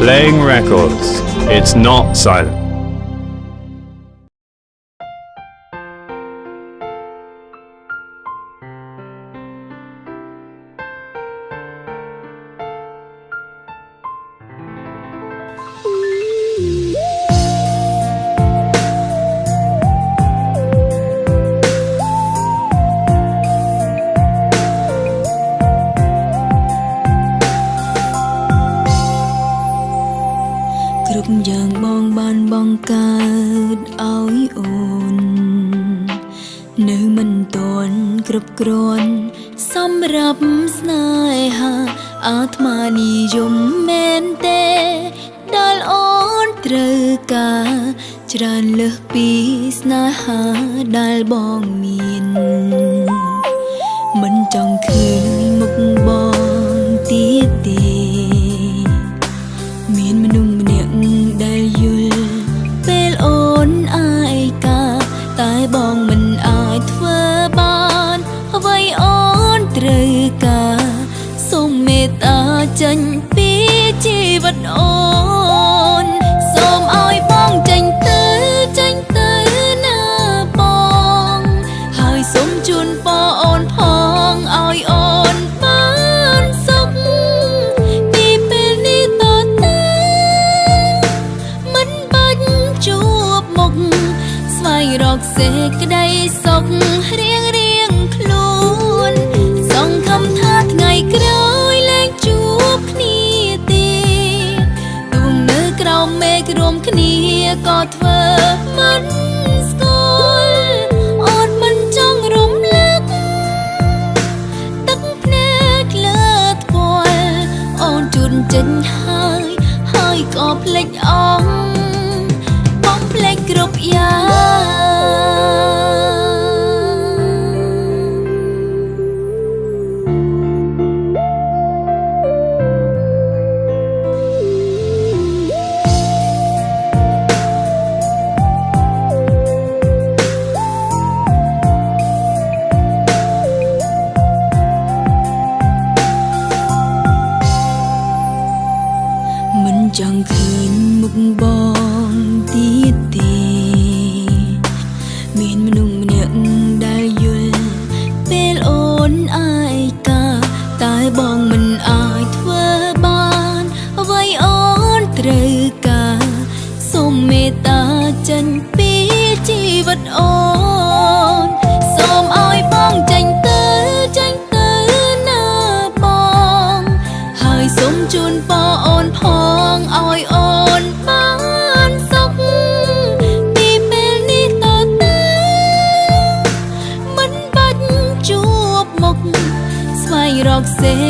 Playing records. It's not silent. គ្រប់យ៉ាងបងបានបង្កើតឲ្យអូននៅមិនទាន់គ្រប់គ្រាន់សម្រាប់ស្នេហាអាត្មានិយមមែនទេដែលអូនត្រូវការច្រើនលើសពីស្នេហាដែលបងមានមិនចង់ឃើញមុខបងទៀតទេមានមនុស្សម្នាក់ដែលយល់ពេលអូនអាយកាតែបងមិនអាចធ្វើបានអ្វីអូនត្រូវការសូមមេត្តាចេញពីជីវិតអូនសូមឲ្យបងចេញទៅណាបងហើយសូមជូនពរអូនផងឲ្យអូនបានសុខពីពេលនេះតទៅមិនបាច់ជួបមុខស្វែងរកសេចក្តីសុខរៀងខ្លួនសង្ឃឹមថាថ្ងៃក្រោយលែងជួបគ្នាទេដួងនៅក្រោមមេឃរួមគ្នាក៏ធ្វើមិនស្គាល់អូនមិនចង់រំលឹកទឹកភ្នែកលើថ្ពាល់អូនជូនចេញហើយក៏ភ្លេចអងបងភ្លេចគ្រប់យ៉ាងចង់ឃើញមុខបងទៀតទេមានមនុស្សម្នាក់ដែលយល់ពេលអូនអាយកាតែបងមិនអាចធ្វើបានអ្វីអូនត្រូវការសូមមេត្តាចេញពីជីវិតអូនសូមឲ្យបងចេញទៅណាបងហើយសូមជូនពរអូនផងឲ្យអូនបានសុខពីពេលនេះតទៅមិនបាច់ជួបមុខស្វែងរកសេច